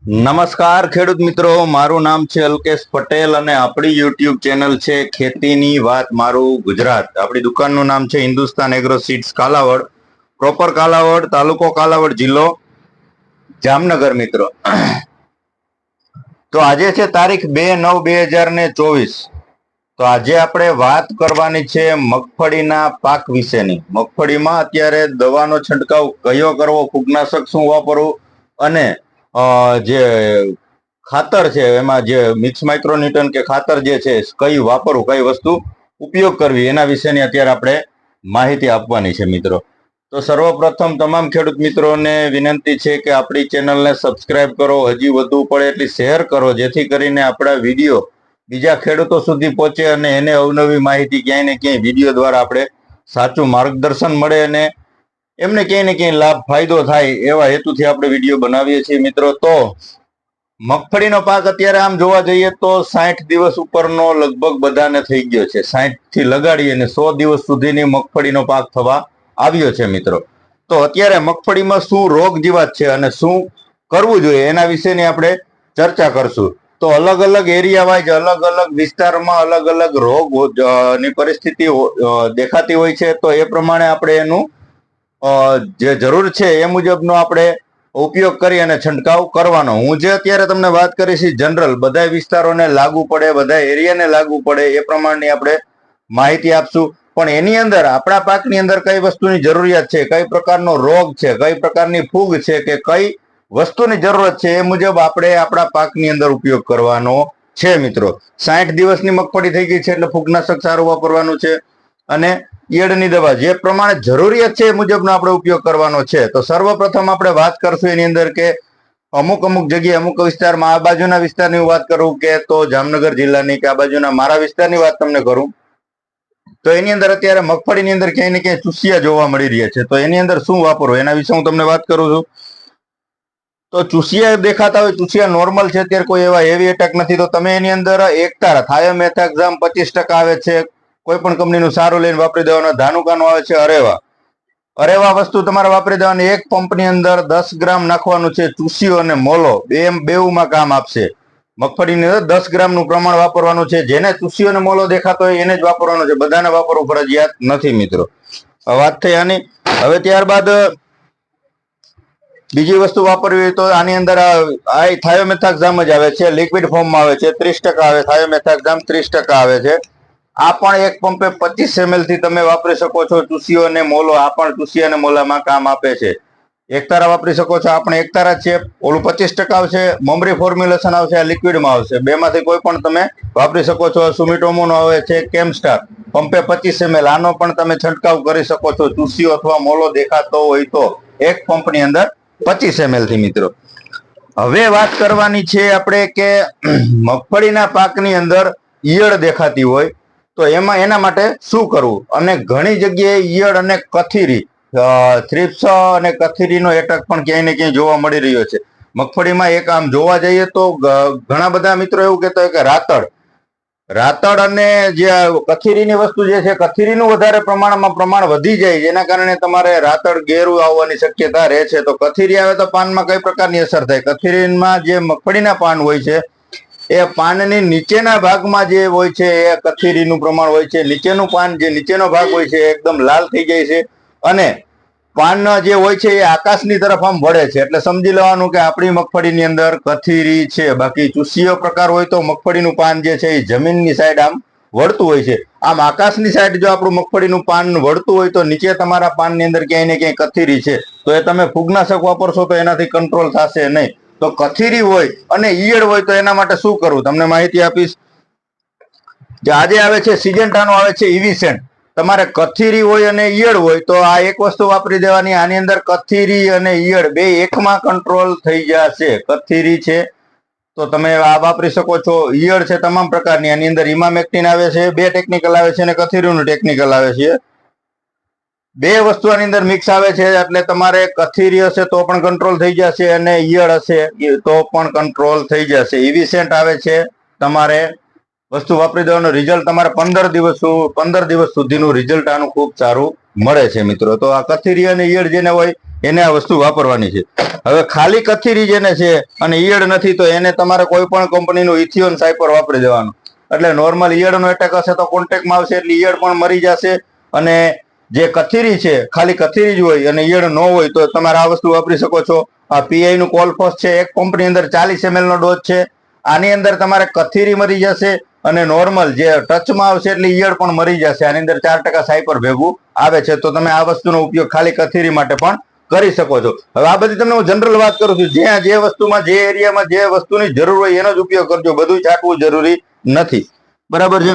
નમસ્કાર ખેડૂત મિત્રો, મારું નામ છે અલ્કેશ પટેલ અને આપણી યુટ્યુબ ચેનલ છે ખેતીની વાત મારું ગુજરાત. આપણી દુકાનનું નામ છે Hindustan agro seeds Kalavad, proper Kalavad, તાલુકો કાલાવડ, જિલ્લો જામનગર. મિત્રો, તો આજે છે તારીખ 2/9/2024. તો આજે આપણે વાત કરવાની છે મગફળીના પાક વિશેની. મગફળીમાં અત્યારે દવાનો છંટકાવ કયો કરવો, ફૂગનાશક શું વાપરવું અને જે ખાતર છે એમાં જે મિક્સ માઇક્રોન્યુટન કે ખાતર જે છે કઈ વાપરવું, કઈ વસ્તુ ઉપયોગ કરવી, એના વિશેની અત્યારે આપણે માહિતી આપવાની છે મિત્રો. તો સર્વપ્રથમ તમામ ખેડૂત મિત્રોને વિનંતી છે કે આપણી ચેનલને સબસ્ક્રાઇબ કરો, હજી વધુ પડે એટલી શેર કરો, જેથી કરીને આપણા વિડીયો બીજા ખેડૂતો સુધી પહોંચે અને એને અવનવી માહિતી ક્યાંય ને ક્યાંય વિડીયો દ્વારા આપણે સાચું માર્ગદર્શન મળે અને એમને ક્યાંય ને ક્યાંય લાભ ફાયદો થાય એવા હેતુથી આપણે વિડીયો બનાવીએ છીએ મિત્રો. તો મગફળીનો પાક અત્યારે આમ જોવા જઈએ તો 60 દિવસ ઉપરનો લગભગ બધાને થઈ ગયો છે. 60 થી લગાડી અને 100 દિવસ સુધીની મગફળીનો પાક થવા આવ્યો છે મિત્રો. તો અત્યારે મગફળીમાં શું રોગ જીવાત છે અને શું કરવું જોઈએ એના વિશેની આપણે ચર્ચા કરશું. તો અલગ અલગ એરિયા વાઇઝ, અલગ અલગ વિસ્તારમાં અલગ અલગ રોગ ની પરિસ્થિતિ દેખાતી હોય છે. તો એ પ્રમાણે આપણે એનું જે જરૂર છે એ મુજબનો આપણે ઉપયોગ કરી અને છંટકાવ કરવાનો. હું જે અત્યારે તમને વાત કરીશ જનરલ બધા વિસ્તારોને લાગુ પડે, બધા એરિયાને લાગુ પડે એ પ્રમાણની આપણે માહિતી આપશું. પણ એની અંદર આપણા પાકની અંદર કઈ વસ્તુની જરૂરિયાત છે, કઈ પ્રકારનો રોગ છે, કઈ પ્રકારની ફૂગ છે કે કઈ વસ્તુની જરૂરત છે એ મુજબ આપણે આપણા પાકની અંદર ઉપયોગ કરવાનો છે મિત્રો. 60 દિવસની મગફળી થઈ ગઈ છે એટલે ફૂગનાશક સારું વાપરવાનું છે અને ઈયળની દવા જે પ્રમાણે જરૂરિયાત છે એ મુજબનો આપણે ઉપયોગ કરવાનો છે. તો સર્વપ્રથમ આપણે વાત કરશું એની અંદર કે અમુક જગ્યાએ, અમુક વિસ્તારમાં, આ બાજુના વિસ્તારની વાત કરું કે તો જામનગર જિલ્લાની કે આ બાજુના મારા વિસ્તારની વાત તમને કરું તો એની અંદર અત્યારે મગફળીની અંદર ક્યાંય ને ક્યાંય ચૂસિયા જોવા મળી રહ્યા છે. તો એની અંદર શું વાપરવું એના વિશે હું તમને વાત કરું છું. તો ચૂસિયા દેખાતા હોય, ચૂસિયા નોર્મલ છે, અત્યારે કોઈ એવા હેવી એટેક નથી. તો તમે એની અંદર એકતારા થાયોમેથાક્ઝામ 25% આવે છે, કોઈ પણ કંપનીનું સારું લઈને વાપરી દેવાનું. ધાનુકાનું આવે છે અરેવા વસ્તુ તમારે વાપરી દેવાની. એક પંપની અંદર 10 ગ્રામ નાખવાનું છે. ચૂસિયો અને મોલો બેઉમાં કામ આપશે. મગફળીની અંદર 10 ગ્રામનું પ્રમાણ વાપરવાનું છે. જેને ચૂસિયો અને મોલો દેખાતો હોય એને જ વાપરવાનો છે, બધાને વાપરવું ફરજિયાત નથી મિત્રો. વાત થઈ આની. હવે ત્યારબાદ બીજી વસ્તુ વાપરવી હોય તો આની અંદર થાયોમેથાક્ઝામ જ આવે છે, લિક્વિડ ફોર્મમાં આવે છે. 30% આવે થાયોમેથાક્ઝામ, 30% આવે છે. આ પણ એક પંપે 25 ml થી તમે વાપરી શકો છો. ચૂસિયો અને મોલો, આ પણ ચૂસિયા અને મોલામાં કામ આપે છે. એકતારા વાપરી શકો છો, આ પણ એકતારા છે. ઓલું 25% આવશે, મમરી ફોર્મ્યુલેશન આવશે, આ લિક્વિડમાં આવશે. બેમાંથી કોઈ પણ તમે વાપરી શકો છો. સુમિટોમોનો આવે છે, કેમસ્ટાર પંપે 25 ml, આનો પણ તમે છંટકાવ કરી શકો છો. ચૂસિયો અથવા મોલો દેખાતો હોય તો એક પંપની અંદર 25 ml થી મિત્રો. હવે વાત કરવાની છે આપણે કે મગફળીના પાકની અંદર ઈયળ દેખાતી હોય તો એના માટે શું કરવું. અને ઘણી જગ્યાએ ઈયળ અને કથીરી, થ્રિપ્સ અને કથીરીનો એટેક પણ ક્યાંય ને ક્યાંય જોવા મળી રહ્યો છે મગફળીમાં. એક આમ જોવા જઈએ તો ઘણા બધા મિત્રો એવું કહેતા હોય કે રાતળ અને જે કથીરીની વસ્તુ જે છે, કથીરીનું વધારે પ્રમાણ વધી જાય, જેના કારણે તમારે રાતળ ઘેરું આવવાની શક્યતા રહે છે. તો કથીરી આવે તો પાનમાં કઈ પ્રકારની અસર થાય? કથીરીમાં જે મગફળીના પાન હોય છે એ પાનની નીચેના ભાગમાં જે હોય છે એ કથીરીનું પ્રમાણ હોય છે. નીચેનું પાન, જે નીચેનો ભાગ હોય છે એકદમ લાલ થઈ જાય છે અને પાન જે હોય છે એ આકાશની તરફ આમ વળે છે. એટલે સમજી લેવાનું કે આપણી મગફળીની અંદર કથીરી છે. બાકી ચૂસિયો પ્રકાર હોય તો મગફળીનું પાન જે છે એ જમીનની સાઈડ આમ વળતું હોય છે. આમ આકાશની સાઈડ જો આપણું મગફળીનું પાન વળતું હોય તો નીચે તમારા પાનની અંદર ક્યાંય ને ક્યાંય કથીરી છે, તો એ તમે ફૂગનાશક વાપરશો તો એનાથી કંટ્રોલ થશે નહીં. તો કથીરી હોય અને ઈયળ હોય તો એના માટે શું કરવું તમને માહિતી આપીશ. જે આજે આવે છે સિજન્ટાનો આવે છે ઇવિસેન્ટ. તમારે કથીરી હોય અને ઈયળ હોય તો આ એક વસ્તુ વાપરી દેવાની. આની અંદર કથીરી અને ઈયળ બે એકમાં કંટ્રોલ થઈ જશે. કથીરી છે તો તમે આ વાપરી શકો છો. ઈયળ છે તમામ પ્રકારની. આની અંદર ઇમામેક્ટિન આવે છે, 2 ટેકનિકલ આવે છે અને કથીરીનું ટેકનિકલ આવે છે. બે વસ્તુ આની અંદર મિક્સ આવે છે એટલે તમારે કથીરી હશે તો પણ કંટ્રોલ થઈ જશે અને ઈયળ હશે તો પણ કંટ્રોલ થઈ જશે. ઇવિસેન્ટ આવે છે, તમારે વસ્તુ વાપરી દેવાનું. રિઝલ્ટ તમારે 15 દિવસ સુધીનું રિઝલ્ટ આનું ખૂબ સારું મળે છે મિત્રો. તો આ કથીરી અને ઈયળ જેને હોય એને આ વસ્તુ વાપરવાની છે. હવે ખાલી કથીરી જેને છે અને ઈયળ નથી તો એને તમારે કોઈ પણ કંપનીનું ઇથિયોન સાયપર વાપરી દેવાનું. એટલે નોર્મલ ઈયળનો એટેક હશે તો કોન્ટેક્ટમાં આવશે એટલે ઈયળ પણ મરી જશે. અને જે કથીરી છે ખાલી કથીરી જ હોય અને ઈયળ ન હોય તો તમારે આ વસ્તુ વાપરી શકો છો. આ પીઆઈ નું કોલફોસ છે, એક પંપની અંદર 40 ml નો ડોઝ છે. આની અંદર તમારે કથીરી મરી જશે અને નોર્મલ જે ટચમાં આવશે એટલે ઈયળ પણ મરી જશે. આની અંદર 4% સાયપર ભેગું આવે છે. તો તમે આ વસ્તુનો ઉપયોગ ખાલી કથીરી માટે પણ કરી શકો છો. હવે આ બધી તમને હું જનરલ વાત કરું છું. જ્યાં જે વસ્તુમાં જે એરિયામાં જે વસ્તુની જરૂર હોય એનો જ ઉપયોગ કરજો, બધું છાંટવું જરૂરી નથી. બરાબર છે.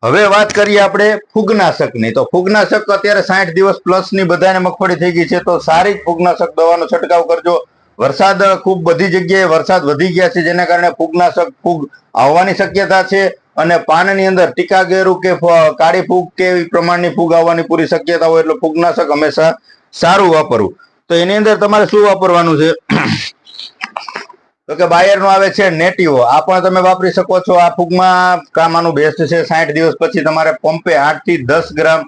હવે વાત કરીએ આપણે ફૂગનાશકની. તો ફૂગનાશક અત્યારે 60 દિવસ પ્લસ ની બધાને મગફળી થઈ ગઈ છે તો સારી ફૂગનાશક દવાનો છંટકાવ કરજો. વરસાદ ખૂબ બધી જગ્યાએ વરસાદ વધી ગયા છે જેના કારણે ફૂગનાશક ફૂગ આવવાની શક્યતા છે અને પાનની અંદર ટીકા ગેરું કે કાળી ફૂગ કે એવી પ્રમાણની ફૂગ આવવાની પૂરી શક્યતા હોય એટલે ફૂગનાશક હંમેશા સારું વાપરવું. તો એની અંદર તમારે શું વાપરવાનું છે તો કે બાયર નું આવે છે નેટિવો. આ પણ તમે વાપરી શકો છો. આ ફૂગમાં કામ આનું બેસ્ટ છે. 60 દિવસ પછી તમારે પંપે 8 થી 10 ગ્રામ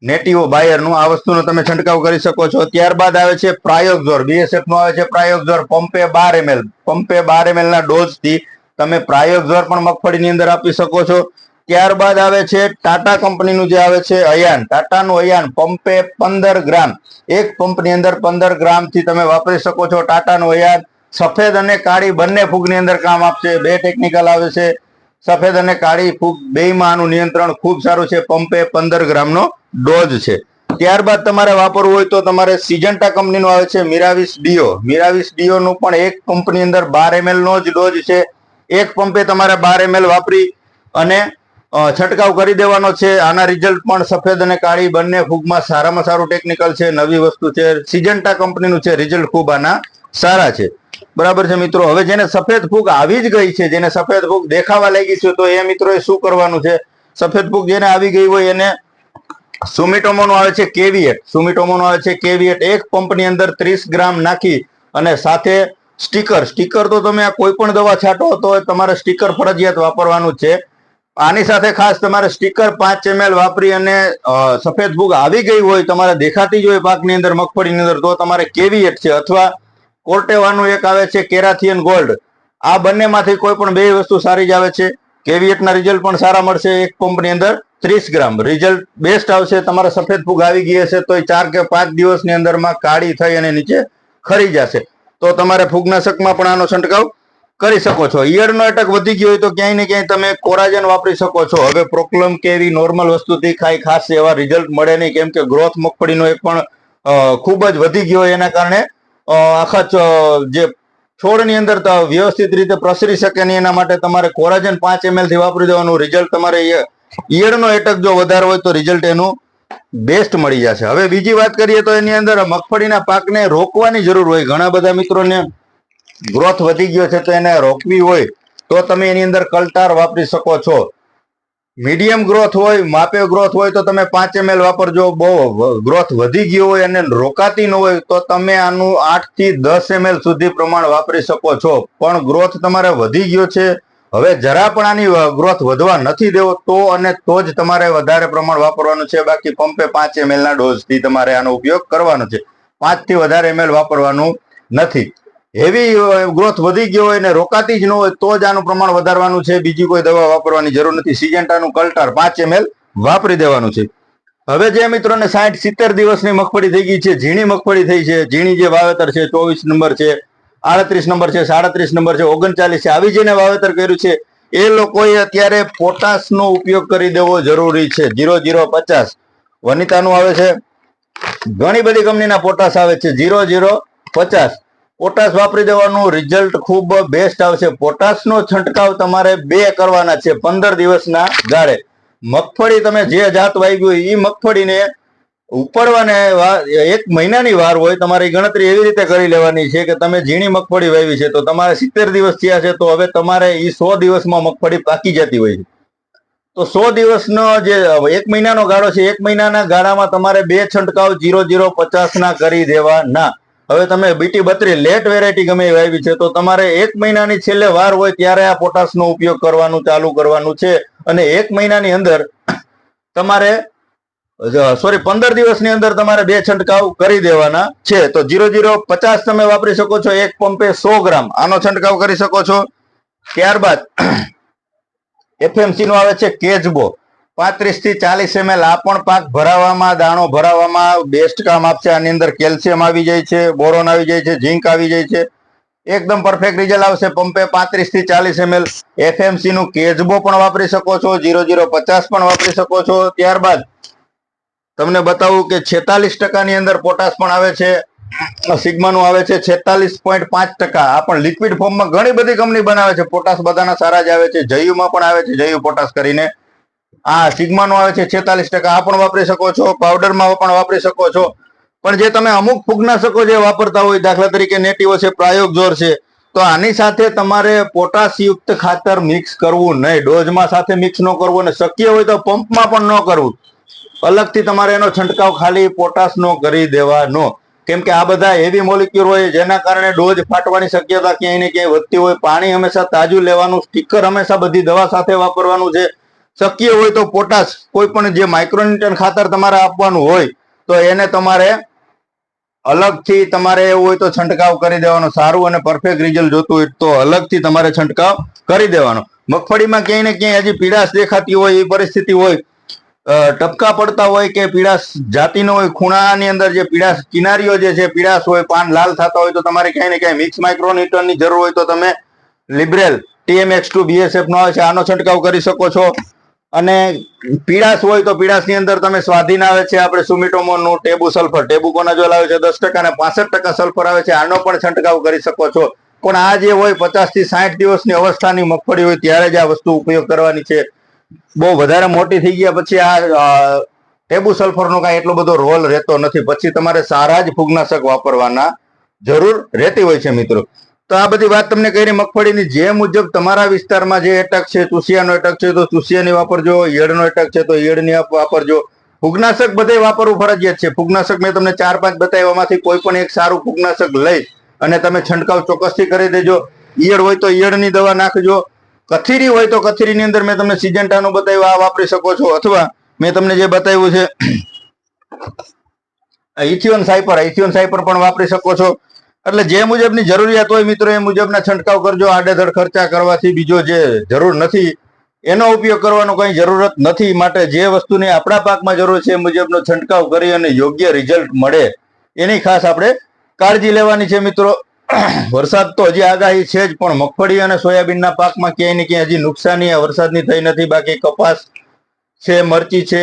નેટિવો બાયર નું આ વસ્તુનો તમે છંટકાવ કરી શકો છો. ત્યારબાદ આવે છે પ્રાયોક્ઝોર. બીએસએફ નું આવે છે પ્રાયોક્ઝોર પંપે 12 ml. પંપે 12 ml ના ડોઝ થી તમે પ્રાયોક્ઝોર પણ મગફળીની અંદર આપી શકો છો. ત્યારબાદ આવે છે ટાટા કંપનીનું જે આવે છે અયાન. ટાટાનું અયાન પંપે 15 ગ્રામ. એક પંપની અંદર 15 ગ્રામ થી તમે વાપરી શકો છો. ટાટાનું અયાન સફેદ અને કાળી બંને ફૂગની અંદર કામ આપશે. 2 ટેકનિકલ આવે છે. સફેદ અને કાળી ફૂગ બેયમાં આનું નિયંત્રણ ખૂબ સારું છે. પંપે 15 ગ્રામનો ડોઝ છે. ત્યારબાદ તમારે વાપરવું હોય તો તમારે સિજન્ટા કંપનીનું આવે છે મિરાવિસ ડીઓ. મિરાવિસ ડીઓ નું પણ એક પંપની અંદર 12 ml નો જ ડોઝ છે. એક પંપે તમારે 12 ml વાપરી અને છંટકાવ કરી દેવાનો છે. આના રિઝલ્ટ પણ સફેદ અને કાળી બંને ફૂગમાં સારામાં સારું ટેકનિકલ છે. નવી વસ્તુ છે. સિજન્ટા કંપનીનું છે. રિઝલ્ટ ખૂબ આના સારા છે. બરાબર છે મિત્રો. હવે જેને સફેદ ફૂગ આવી જ ગઈ છે, જેને સફેદ ફૂગ દેખાવા લાગી છે તો એ મિત્રોએ શું કરવાનું છે? સફેદ ફૂગ જેને આવી ગઈ હોય એને સુમિટોમો નો આવે છે કેવીએટ. સુમિટોમો નો આવે છે કેવીએટ. એક પંપની અંદર 30 ગ્રામ નાખી અને સાથે સ્ટીકર તો તમે આ કોઈ પણ દવા છાંટો તો તમારે સ્ટીકર ફરજિયાત વાપરવાનું છે. આની સાથે ખાસ તમારે સ્ટીકર 5 ml વાપરી અને સફેદ ફૂગ આવી ગઈ હોય તમારે દેખાતી જ હોય પાકની અંદર મગફળીની અંદર તો તમારે કેવીએટ છે અથવા કોર્ટેવાનું એક આવે છે કેરાથિયન ગોલ્ડ. આ બંનેમાંથી કોઈ પણ બે વસ્તુ સારી જ આવે છે. કેવીએટના રિઝલ્ટ પણ સારા મળશે. એક પંપની અંદર 30 ગ્રામ રિઝલ્ટ બેસ્ટ આવશે. તમારે સફેદ ફૂગ આવી ગઈ હશે તો 4 કે 5 દિવસની અંદરમાં કાળી થઈ અને નીચે ખરી જશે. તો તમારે ફૂગનાશકમાં પણ આનો છંટકાવ કરી શકો છો. ઈયળનો એટેક વધી ગયો હોય તો ક્યાંય ને ક્યાંય તમે કોરાજન વાપરી શકો છો. હવે પ્રોક્લમ કે એવી નોર્મલ વસ્તુથી ખાસ એવા રિઝલ્ટ મળે નહીં કેમ કે ગ્રોથ મગફળીનો એક પણ ખૂબ જ વધી ગયો એના કારણે આખા જે છોડની અંદર વ્યવસ્થિત રીતે પ્રસરી શકે નહીં એના માટે તમારે કોરાજન 5 ml થી વાપરી દેવાનું. રિઝલ્ટ તમારે ઈયળનો એટેક જો વધારે હોય તો રિઝલ્ટ એનું બેસ્ટ મળી જશે. હવે બીજી વાત કરીએ તો એની અંદર મગફળીના પાકને રોકવાની જરૂર હોય. ઘણા બધા મિત્રોને ગ્રોથ વધી ગયો છે તો એને રોકવી હોય તો તમે એની અંદર કલ્ટાર વાપરી શકો છો. મીડિયમ ગ્રોથ હોય, માપે ગ્રોથ હોય તો તમે 5 ml વાપરજો. બહુ ગ્રોથ વધી ગયો હોય અને રોકાતી ન હોય તો તમે આનું 8 થી 10 ml સુધી પ્રમાણ વાપરી શકો છો. પણ ગ્રોથ તમારે વધી ગયો છે, હવે જરા પણ આની ગ્રોથ વધવા નથી દેવો તો જ તમારે વધારે પ્રમાણ વાપરવાનું છે. બાકી પંપે 5 ml ના ડોઝ થી તમારે આનો ઉપયોગ કરવાનો છે. 5 થી વધારે ml વાપરવાનું નથી. હેવી ગ્રોથ વધી ગયો હોય ને રોકાતી જ ન હોય તો જ આનું પ્રમાણ વધારવાનું છે. બીજી કોઈ દવા વાપરવાની જરૂર નથી. સિજન્ટાનું કલ્ટાર 5 ml વાપરી દેવાનું છે. હવે જે મિત્રોને 60-70 દિવસની મગફળી થઈ ગઈ છે, ઝીણી મગફળી થઈ છે, ઝીણી જે વાવેતર છે 24 નંબર છે, 38 નંબર છે, 37 નંબર છે, 39 છે, આવી જેને વાવેતર કર્યું છે એ લોકોએ અત્યારે પોટાશનો ઉપયોગ કરી દેવો જરૂરી છે. 0050 વનિતાનું આવે છે. ઘણી બધી કંપનીના પોટાશ આવે છે. 0050 પોટાશ વાપરી દેવાનું. રિઝલ્ટ ખૂબ બેસ્ટ આવશે. પોટાશનો છંટકાવ તમારે 2 કરવાના છે 15 દિવસના ગાળે. મગફળી તમે જે જાત વાવી હોય એ મગફળીને ઉપડવાને 1 મહિનાની વાર હોય. તમારી ગણતરી એવી રીતે કરી લેવાની છે કે તમે ઝીણી મગફળી વાવી છે તો તમારે 70 દિવસ થયા છે તો હવે તમારે એ 100 દિવસમાં મગફળી પાકી જતી હોય છે. તો 100 દિવસનો જે 1 મહિનાનો ગાળો છે, 1 મહિનાના ગાળામાં તમારે 2 છંટકાવ 0050 ના કરી દેવાના. હવે તમે બીટી 32 લેટ વેરાયટી ગમે એ વાવી છે તો તમારે 1 મહિનાની છેલ્લે વાર હોય ત્યારે આ પોટાશનો ઉપયોગ કરવાનું ચાલુ કરવાનું છે અને 1 મહિનાની અંદર તમારે સોરી 15 દિવસની અંદર તમારે 2 છંટકાવ કરી દેવાના છે. તો 0050 તમે વાપરી શકો છો. એક પંપે 100 ગ્રામ આનો છંટકાવ કરી શકો છો. ત્યારબાદ એફએમસી નો આવે છે કેજબો 35 થી 40 ml. આ પણ પાક ભરાવામાં, દાણો ભરાવામાં બેસ્ટ કામ આપશે. આની અંદર કેલ્શિયમ આવી જાય છે, બોરોન આવી જાય છે, ઝીંક આવી જાય છે. એકદમ પરફેક્ટ રિઝલ્ટ આવશે. પંપે 35 થી 40 ml. એફએમસી નું કેજબો પણ વાપરી શકો છો, 0050 પણ વાપરી શકો છો. ત્યારબાદ તમને બતાવું કે 46% ની અંદર પોટાશ પણ આવે છે. સિગ્માનું આવે છે 46.5%. આ પણ લિક્વિડ ફોર્મમાં ઘણી બધી કંપની બનાવે છે. પોટાશ બધાના સારા જ આવે છે. જયુમાં પણ આવે છે, જયુ પોટાશ કરીને. આ સિગ્માનું આવે છે 46%. આ પણ વાપરી શકો છો. પાવડરમાં પણ વાપરી શકો છો. પણ જે તમે અમુક ફૂગનાશકો જે વાપરતા હોય, દાખલા તરીકે નેટિવો છે, પ્રાયોગજોર છે, તો આની સાથે તમારે પોટાશયુક્ત ખાતર મિક્સ કરવું નહીં. ડોઝમાં સાથે મિક્સ ન કરવું, અને શક્ય હોય તો પંપમાં પણ ન કરવું. અલગથી તમારે એનો છંટકાવ ખાલી પોટાશનો કરી દેવાનો. કેમ કે આ બધા હેવી મોલિક્યુલ હોય, જેના કારણે ડોઝ ફાટવાની શક્યતા ક્યાંય ને ક્યાંય વધતી હોય. પાણી હંમેશા તાજું લેવાનું. સ્ટીકર હંમેશા બધી દવા સાથે વાપરવાનું છે. શક્ય હોય તો પોટાશ, કોઈ પણ જે માઇક્રોન્યુટ્રન ખાતર તમારે આપવાનું હોય, તો એને તમારે અલગથી તમારે એવું હોય તો છંટકાવ કરી દેવાનો. સારું અને પરફેક્ટ રિઝલ્ટ જોતું હોય તો અલગથી તમારે છંટકાવ કરી દેવાનો. મગફળીમાં ક્યાંય ને ક્યાંય હજી પીડાશ દેખાતી હોય, એ પરિસ્થિતિ હોય, ટપકા પડતા હોય કે પીડાશ જાતિનો હોય, ખૂણાની અંદર જે પીડાશ કિનારીઓ જે છે પીડાશ હોય, પાન લાલ થતા હોય, તો તમારે ક્યાંય ને ક્યાંય મિક્સ માઇક્રોન્યુટ્રનની જરૂર હોય તો તમે લિબ્રેલ TMX2 BSF નો આવે છે, આનો છંટકાવ કરી શકો છો. અને પીડાશ હોય તો પીડાશની અંદર તમે સ્વાધીન આવે છે, આપણે સુમિટોમોનનું ટેબુ સલ્ફર, ટેબુકોનાઝોલ આવે છે 10% અને 65% સલ્ફર આવે છે, આનો પણ છંટકાવ કરી શકો છો. પણ આ જે હોય 50 થી 60 દિવસની અવસ્થાની મગફળી હોય ત્યારે જ આ વસ્તુ ઉપયોગ કરવાની છે. બહુ વધારે મોટી થઈ ગયા પછી આ ટેબુ સલ્ફરનો કાંઈ એટલો બધો રોલ રહેતો નથી. પછી તમારે સારા જ ફૂગનાશક વાપરવાના જરૂર રહેતી હોય છે મિત્રો. તો આ બધી વાત તમને કરી મગફળીની. જે મુજબ તમારા વિસ્તારમાં જે એટક છે, ચૂસિયાનો એટક છે તો ચૂસિયાની વાપરજો, ઈયળનો એટક છે તો ઈયળની વાપરજો. ફૂગનાશક બધે વાપરવું ફરજિયાત છે. ફૂગનાશક મેં તમને 4-5 બતાવ્યામાંથી કોઈ પણ એક સારું ફૂગનાશક લઈ અને તમે છંટકાવ ચોક્કસથી કરી દેજો. ઈયળ હોય તો ઈયળની દવા નાખજો. કથીરી હોય તો કથીરીની અંદર મેં તમને સિજન્ટાનું બતાવ્યું, આ વાપરી શકો છો. અથવા મેં તમને જે બતાવ્યું છે ઇથિયોન સાયપર પણ વાપરી શકો છો. એટલે જે મુજબની જરૂરિયાત હોય મિત્રો એ મુજબના છંટકાવ કરજો. આડેધડ ખર્ચા કરવાથી બીજો જે જરૂર નથી એનો ઉપયોગ કરવાનો કઈ જરૂરત નથી. માટે જે વસ્તુની આપણા પાકમાં જરૂર છે એ મુજબનો છંટકાવ કરી અને યોગ્ય રિઝલ્ટ મળે એની ખાસ આપણે કાળજી લેવાની છે મિત્રો. વરસાદ તો હજી આગાહી છે જ, પણ મગફળી અને સોયાબીનના પાકમાં ક્યાંય ને ક્યાંય હજી નુકસાની આ વરસાદની થઈ નથી. બાકી કપાસ છે, મરચી છે,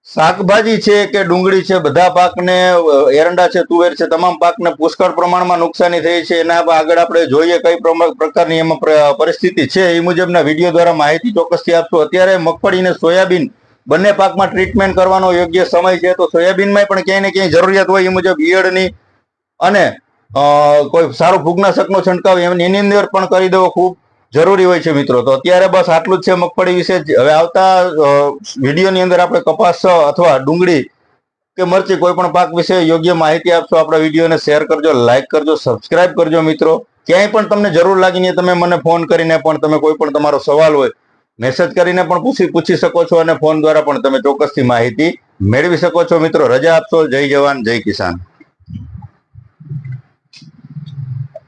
શાકભાજી છે કે ડુંગળી છે, બધા પાકને, એરંડા છે, તુવેર છે, તમામ પાકને પુષ્કળ પ્રમાણમાં નુકસાની થઈ છે. એના આગળ આપણે જોઈએ કઈ પ્રકારની એમાં પરિસ્થિતિ છે એ મુજબના વિડીયો દ્વારા માહિતી ચોક્કસથી આપશું. અત્યારે મગફળી અને સોયાબીન બંને પાકમાં ટ્રીટમેન્ટ કરવાનો યોગ્ય સમય છે. તો સોયાબીનમાં પણ ક્યાંય ને ક્યાંય જરૂરિયાત હોય એ મુજબ ઈયળની અને કોઈ સારું ફૂગનાશકનો છંટકાવ એની અંદર પણ કરી દેવો ખૂબ જરૂરી હોય છે મિત્રો. તો અત્યારે બસ આટલું જ છે મગફળી વિશે. હવે આવતા વિડીયોની અંદર આપણે કપાસ અથવા ડુંગળી કે મરચી કોઈ પણ પાક વિશે યોગ્ય માહિતી આપશો. આપણા વિડીયોને શેર કરજો, લાઈક કરજો, સબસ્ક્રાઇબ કરજો મિત્રો. ક્યાંય પણ તમને જરૂર લાગીને તમે મને ફોન કરીને પણ તમે કોઈ પણ તમારો સવાલ હોય મેસેજ કરીને પણ પૂછી શકો છો, અને ફોન દ્વારા પણ તમે ચોક્કસથી માહિતી મેળવી શકો છો મિત્રો. રજા આપશો. જય જવાન, જય કિસાન.